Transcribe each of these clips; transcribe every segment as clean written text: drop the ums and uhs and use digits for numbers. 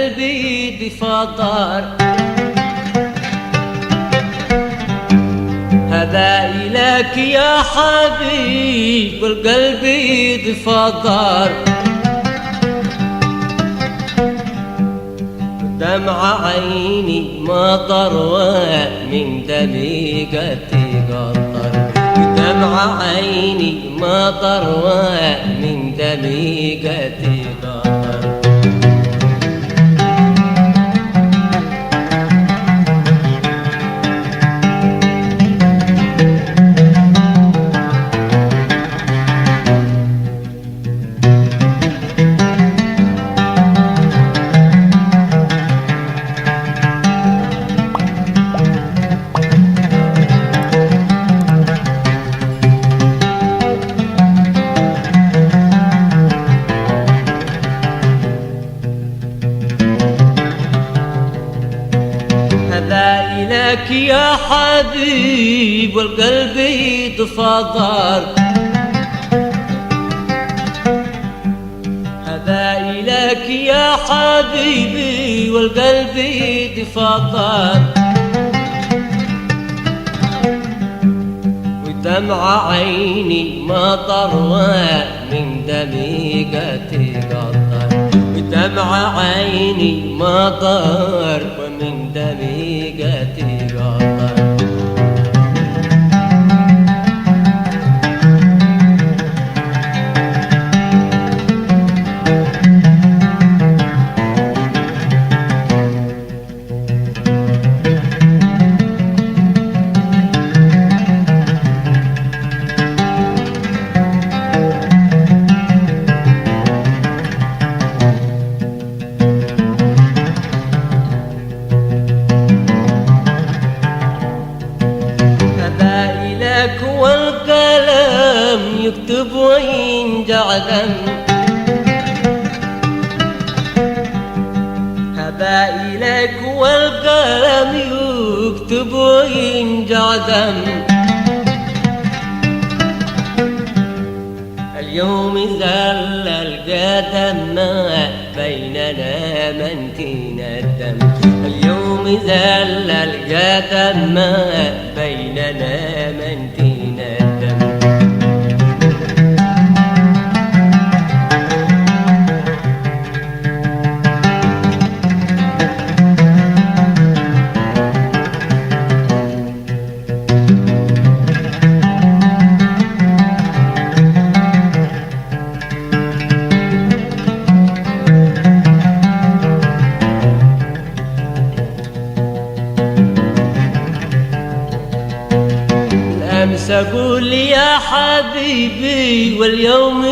والقلب يتفطر. هذا إليك يا حبيب والقلب يتفطر. دمع عيني مطر ومن دمي قد تقطر. دمع عيني مطر ومن دمي قد تقطر. هذا إليك يا حبيب والقلب يتفطر. هذا إليك يا حبيبي والقلب يتفطر. ودمع عيني مطر ومن دمي قد تقطر. ودمع عيني مطر ومن دمي قد تقطر. والقلم يكتب وينجعدم. هذا إليك والقلم يكتب وينجعدم. اليوم زل القدم ما بيننا من تندم. اليوم زل القدم ما بيننا من تندم. أمس أقول يا حبيبي واليوم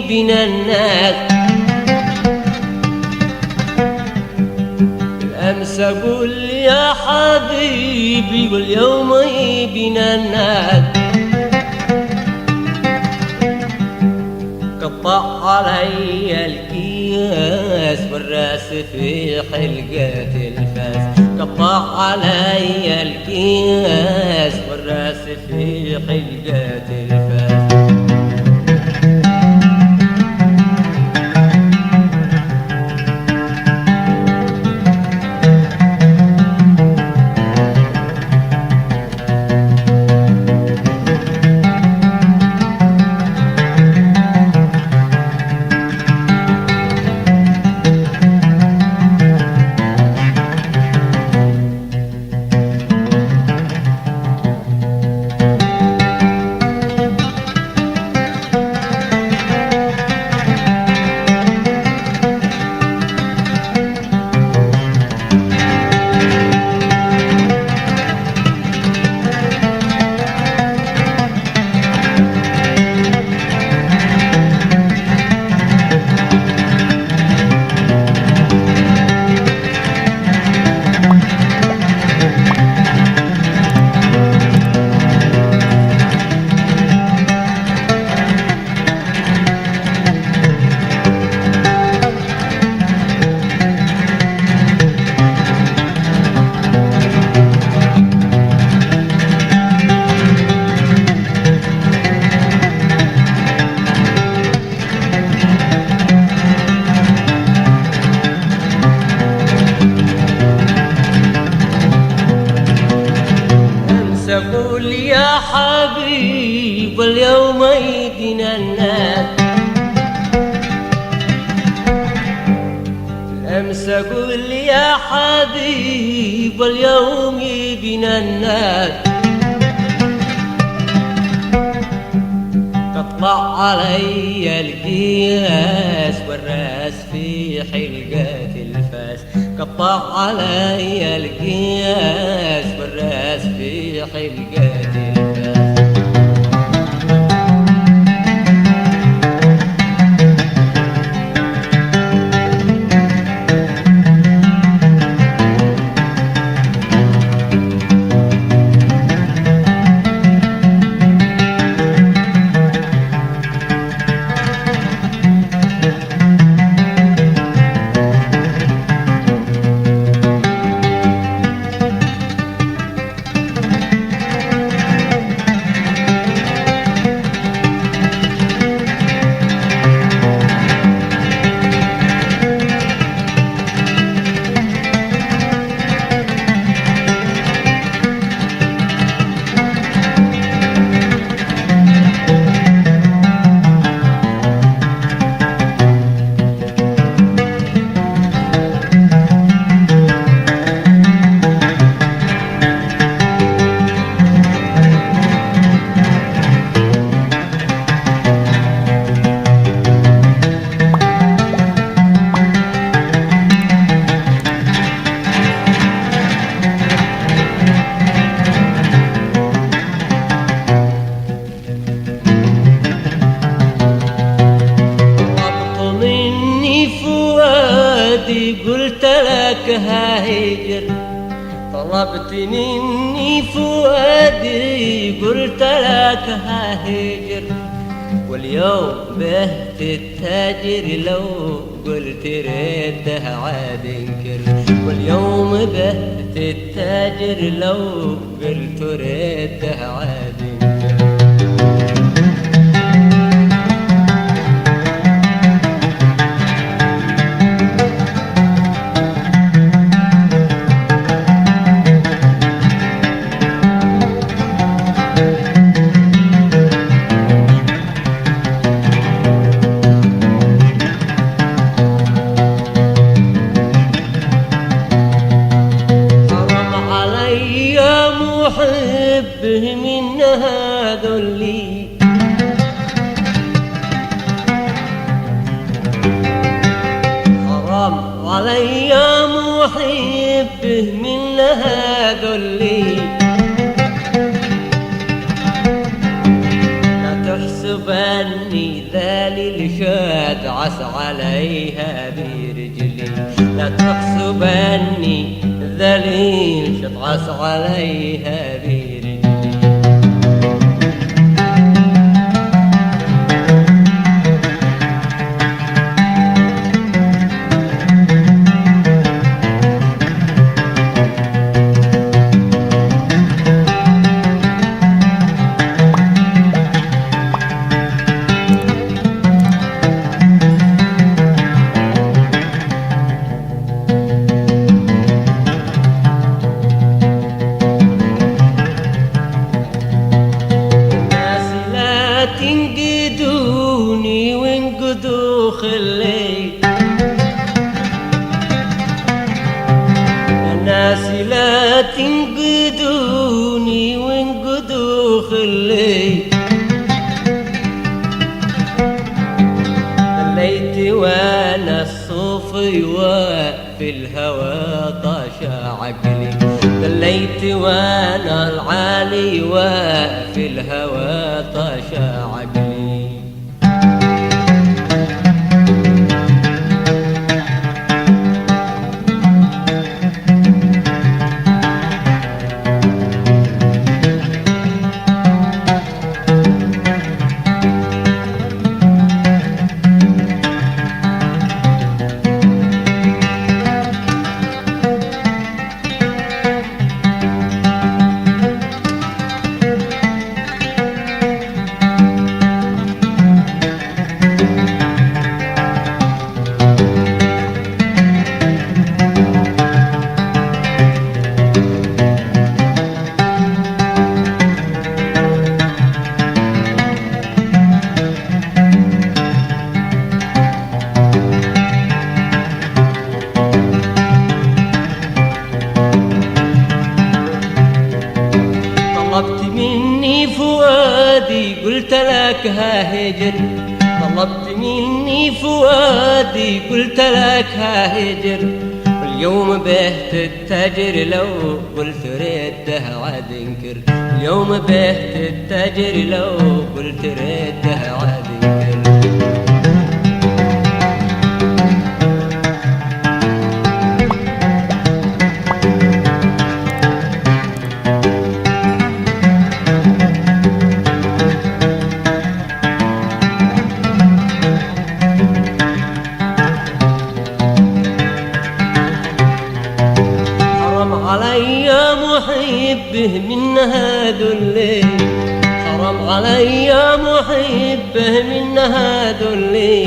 بنا الناس. أمس أقول يا حبيبي واليوم بنا الناس. قطع علي الكياس والراس في حلقة الفاس. قطع علي الكياس والراس في حلقة الفاس. قل يا حبيب اليوم بنا الناس تطلع علي القياس والراس في حلقة الفاس قطع علي القياس والراس في حلقة الفاس قلت لك هاجر طلبت مني فؤادي قلت لك هاجر واليوم بهت التاجر لو قلت ريته عاد انكر واليوم بهت التاجر لو قلت ريته عاد انكر محبه من هذا اللي حرام علي محبه من هذا اللي لا تحسبني ذليل شاد عس عليها برجلي لا تحسبني ذليل شطعس عليها برجلي تنقدوني وانقدوا خلي الناس لا تنقدوني وانقدوا خلي دليت وانا الصوفي وفي الهوى طاش عقلي دليت وانا العالي وفي الهوى طاش عقلي لك هاهجر، طلبت مني فؤادي قلت لك هاهجر، واليوم به تتجر لو قلت رده عاد انكر، اليوم به تتجر لو قلت رده عاد انكر. علي محبه منها ذلي، حرام علي محبه منها ذلي،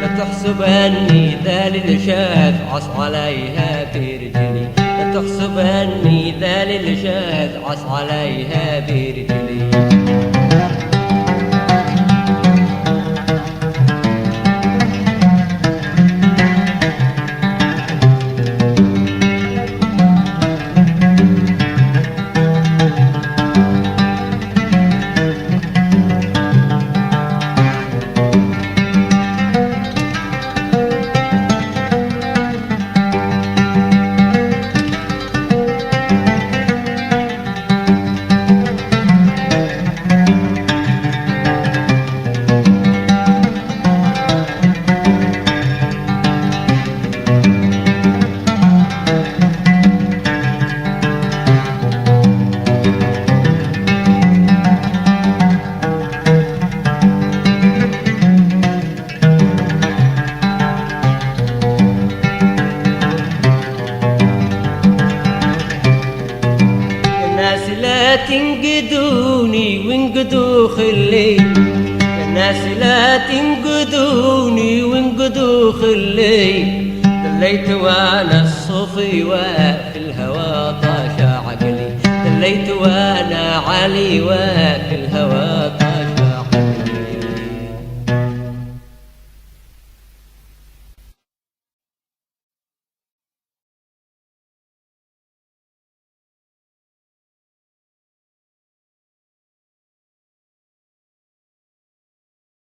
لا تحسبني ذليل شاف عص عليها برجلي، لا تحسبني ذليل شاف عص عليها برجلي. لا تنقدوني وانقدوا خلي، الناس لا تنقدوني وانقدوا خلي، دليت وانا الصوفي وفي الهوى طاش عقلي، دليت وانا علي وفي الهوى